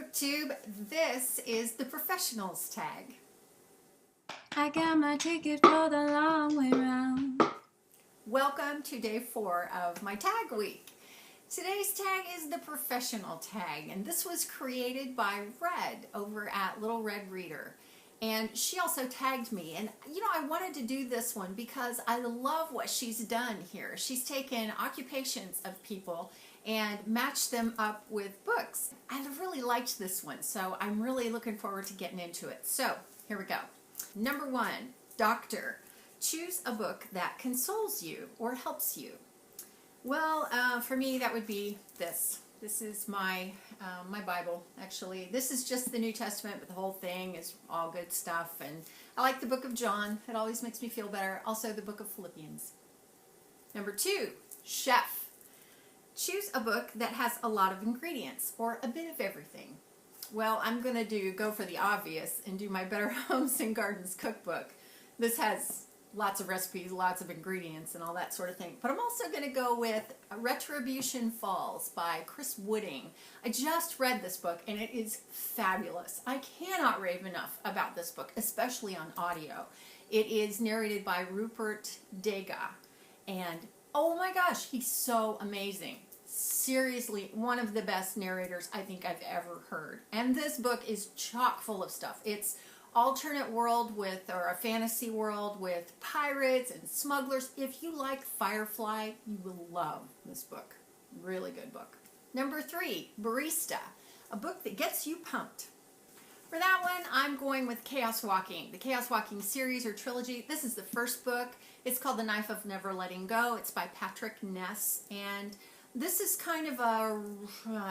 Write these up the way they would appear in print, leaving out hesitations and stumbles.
BookTube. This is the Professionals tag. I got my ticket for the long way round. Welcome to day 4 of my tag week. Today's tag is the Professional tag, and this was created by Red over at Little Red Reader. And she also tagged me, and I wanted to do this one because I love what she's done here. She's taken occupations of people and matched them up with books. I really liked this one, so I'm really looking forward to getting into it. So here we go. Number 1, Doctor. Choose a book that consoles you or helps you. Well, for me that would be this. This is my Bible, actually. This is just the New Testament, but the whole thing is all good stuff. And I like the book of John. It always makes me feel better. Also the book of Philippians. Number 2, Chef. Choose a book that has a lot of ingredients or a bit of everything. Well, I'm going to go for the obvious and do my Better Homes and Gardens cookbook. This has lots of recipes, lots of ingredients, and all that sort of thing. But I'm also going to go with Retribution Falls by Chris Wooding. I just read this book, and it is fabulous. I cannot rave enough about this book, especially on audio. It is narrated by Rupert Dega, and oh my gosh, he's so amazing. Seriously, one of the best narrators I think I've ever heard. And this book is chock full of stuff. It's alternate world or a fantasy world with pirates and smugglers. If you like Firefly, you will love this book. Really good book. Number 3, Barista, a book that gets you pumped. For that one, I'm going with Chaos Walking, the Chaos Walking series or trilogy. This is the first book. It's called The Knife of Never Letting Go. It's by Patrick Ness, and this is kind of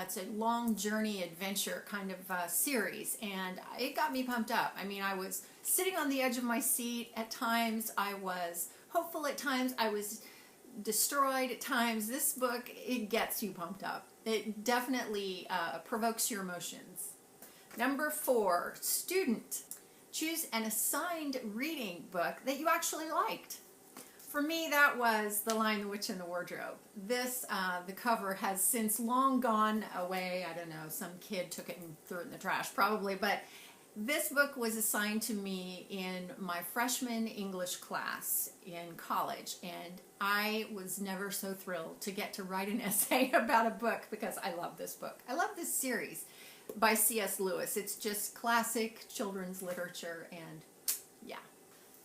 it's a long journey adventure kind of series, and it got me pumped up. I mean, I was sitting on the edge of my seat. At times I was hopeful, at times I was destroyed, at times. This book, it gets you pumped up. It definitely provokes your emotions. Number 4, Student. Choose an assigned reading book that you actually liked. For me, that was The Lion, the Witch, and the Wardrobe. This, the cover has since long gone away. I don't know, some kid took it and threw it in the trash, probably. But this book was assigned to me in my freshman English class in college. And I was never so thrilled to get to write an essay about a book because I love this book. I love this series by C.S. Lewis. It's just classic children's literature, and yeah.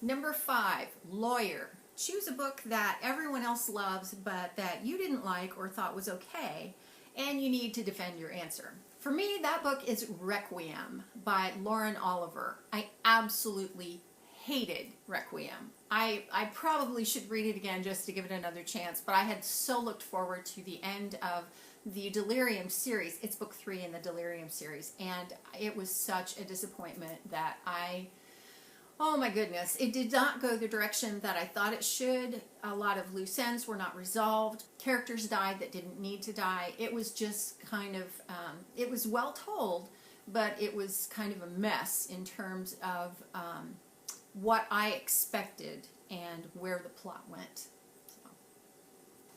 Number 5, Lawyer. Choose a book that everyone else loves but that you didn't like or thought was okay, and you need to defend your answer. For me, that book is Requiem by Lauren Oliver. I absolutely hated Requiem. I probably should read it again just to give it another chance, but I had so looked forward to the end of the Delirium series. It's book 3 in the Delirium series, and it was such a disappointment that oh my goodness, it did not go the direction that I thought it should. A lot of loose ends were not resolved. Characters died that didn't need to die. It was just kind of, it was well told, but it was kind of a mess in terms of what I expected and where the plot went. So.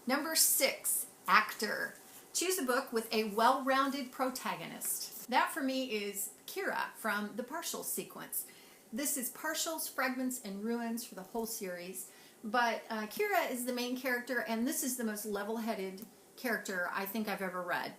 Number 6, Actor. Choose a book with a well-rounded protagonist. That for me is Kira from the Partials sequence. This is Partials, Fragments, and Ruins for the whole series, but Kira is the main character, and this is the most level-headed character I think I've ever read.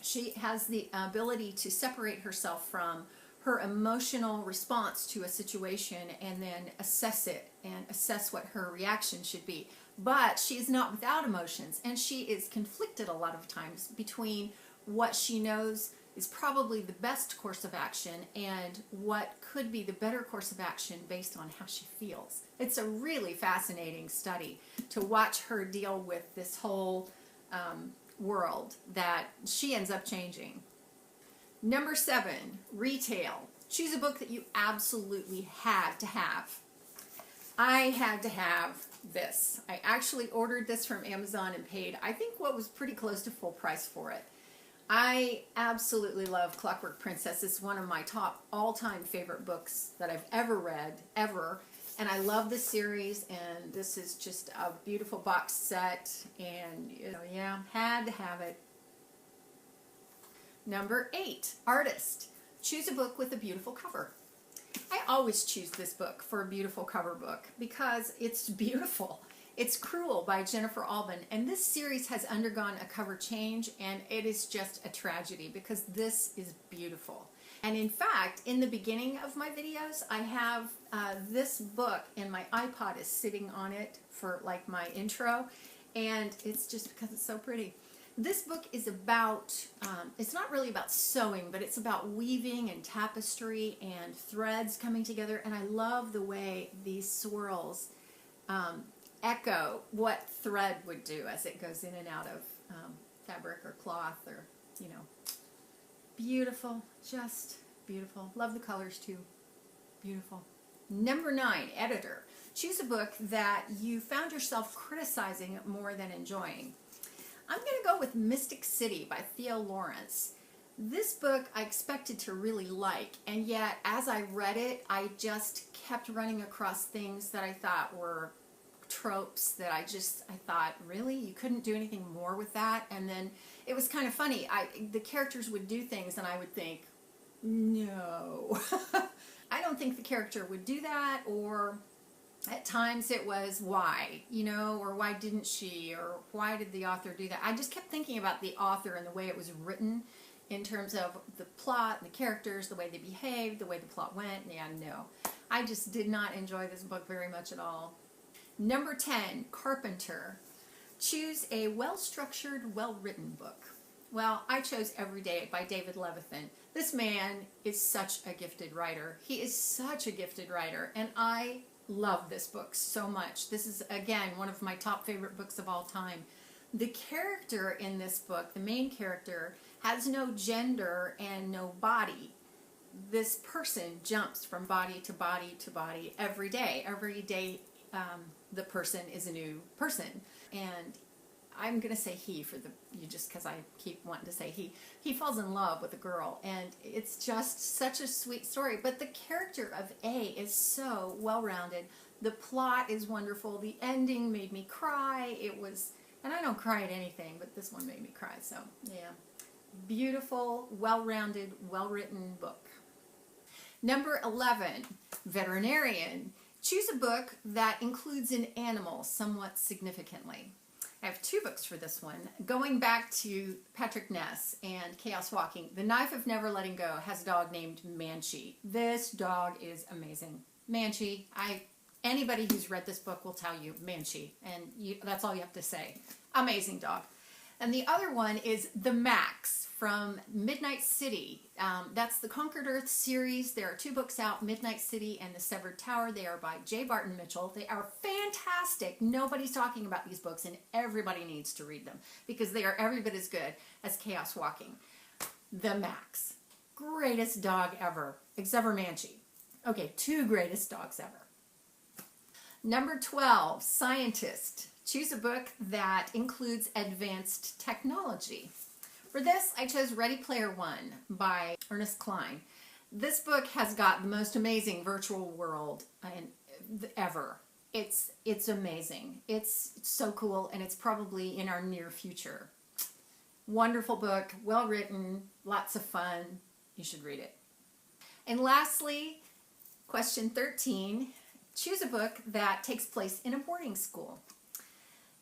She has the ability to separate herself from her emotional response to a situation and then assess it and assess what her reaction should be. But she is not without emotions, and she is conflicted a lot of times between what she knows is probably the best course of action and what could be the better course of action based on how she feels. It's a really fascinating study to watch her deal with this whole world that she ends up changing. Number 7, Retail. Choose a book that you absolutely had to have. I had to have this. I actually ordered this from Amazon and paid, I think, what was pretty close to full price for it. I absolutely love Clockwork Princess. It's one of my top all-time favorite books that I've ever read, ever. And I love the series, and this is just a beautiful box set, and yeah, had to have it. Number 8, artist. Choose a book with a beautiful cover. I always choose this book for a beautiful cover book because it's beautiful. It's Cruel by Jennifer Albin, and this series has undergone a cover change, and it is just a tragedy because this is beautiful. And in fact, in the beginning of my videos, I have this book, and my iPod is sitting on it for like my intro, and it's just because it's so pretty. This book is about, it's not really about sewing, but it's about weaving and tapestry and threads coming together, and I love the way these swirls echo what thread would do as it goes in and out of fabric or cloth, or, you know, beautiful, just beautiful. Love the colors too. Beautiful. Number 9, editor. Choose a book that you found yourself criticizing more than enjoying. I'm going to go with Mystic City by Theo Lawrence. This book I expected to really like, and yet as I read it, I just kept running across things that I thought were tropes that I thought, really? You couldn't do anything more with that? And then it was kind of funny. The characters would do things and I would think, no. I don't think the character would do that, or at times it was why, you know, or why didn't she, or why did the author do that? I just kept thinking about the author and the way it was written in terms of the plot and the characters, the way they behaved, the way the plot went. Yeah, no. I just did not enjoy this book very much at all. Number 10, Carpenter. Choose a well-structured, well-written book. Well, I chose Every Day by David Levithan. This man is such a gifted writer. He is such a gifted writer, and I love this book so much. This is, again, one of my top favorite books of all time. The character in this book, the main character, has no gender and no body. This person jumps from body to body to body every day. Every day the person is a new person. And I'm going to say he for just because I keep wanting to say he. He falls in love with a girl, and it's just such a sweet story. But the character of A is so well-rounded. The plot is wonderful. The ending made me cry. It was, and I don't cry at anything, but this one made me cry. So, yeah. Beautiful, well-rounded, well-written book. Number 11, Veterinarian. Choose a book that includes an animal somewhat significantly. I have 2 books for this one. Going back to Patrick Ness and Chaos Walking, The Knife of Never Letting Go has a dog named Manchi. This dog is amazing. Manchi, anybody who's read this book will tell you Manchi, and that's all you have to say. Amazing dog. And the other one is The Max from Midnight City. That's the Conquered Earth series. There are 2 books out, Midnight City and The Severed Tower. They are by J. Barton Mitchell. They are fantastic. Nobody's talking about these books, and everybody needs to read them because they are every bit as good as Chaos Walking. The Max. Greatest dog ever, except for Manchi. Okay, 2 greatest dogs ever. Number 12, Scientist. Choose a book that includes advanced technology. For this, I chose Ready Player One by Ernest Cline. This book has got the most amazing virtual world ever. It's amazing. It's so cool, and it's probably in our near future. Wonderful book, well written, lots of fun. You should read it. And lastly, question 13, choose a book that takes place in a boarding school.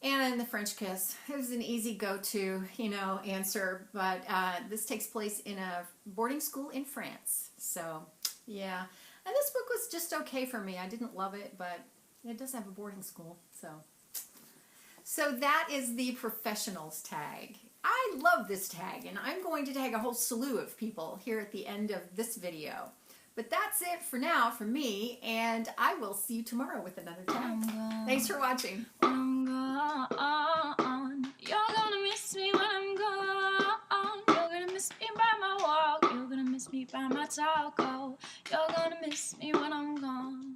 Anna and the French Kiss. It was an easy go-to, answer, but this takes place in a boarding school in France. So, yeah. And this book was just okay for me. I didn't love it, but it does have a boarding school. So that is the professionals tag. I love this tag, and I'm going to tag a whole slew of people here at the end of this video. But that's it for now from me, and I will see you tomorrow with another tag. Thanks for watching. You're gonna miss me when I'm gone. You're gonna miss me by my walk. You're gonna miss me by my taco. You're gonna miss me when I'm gone.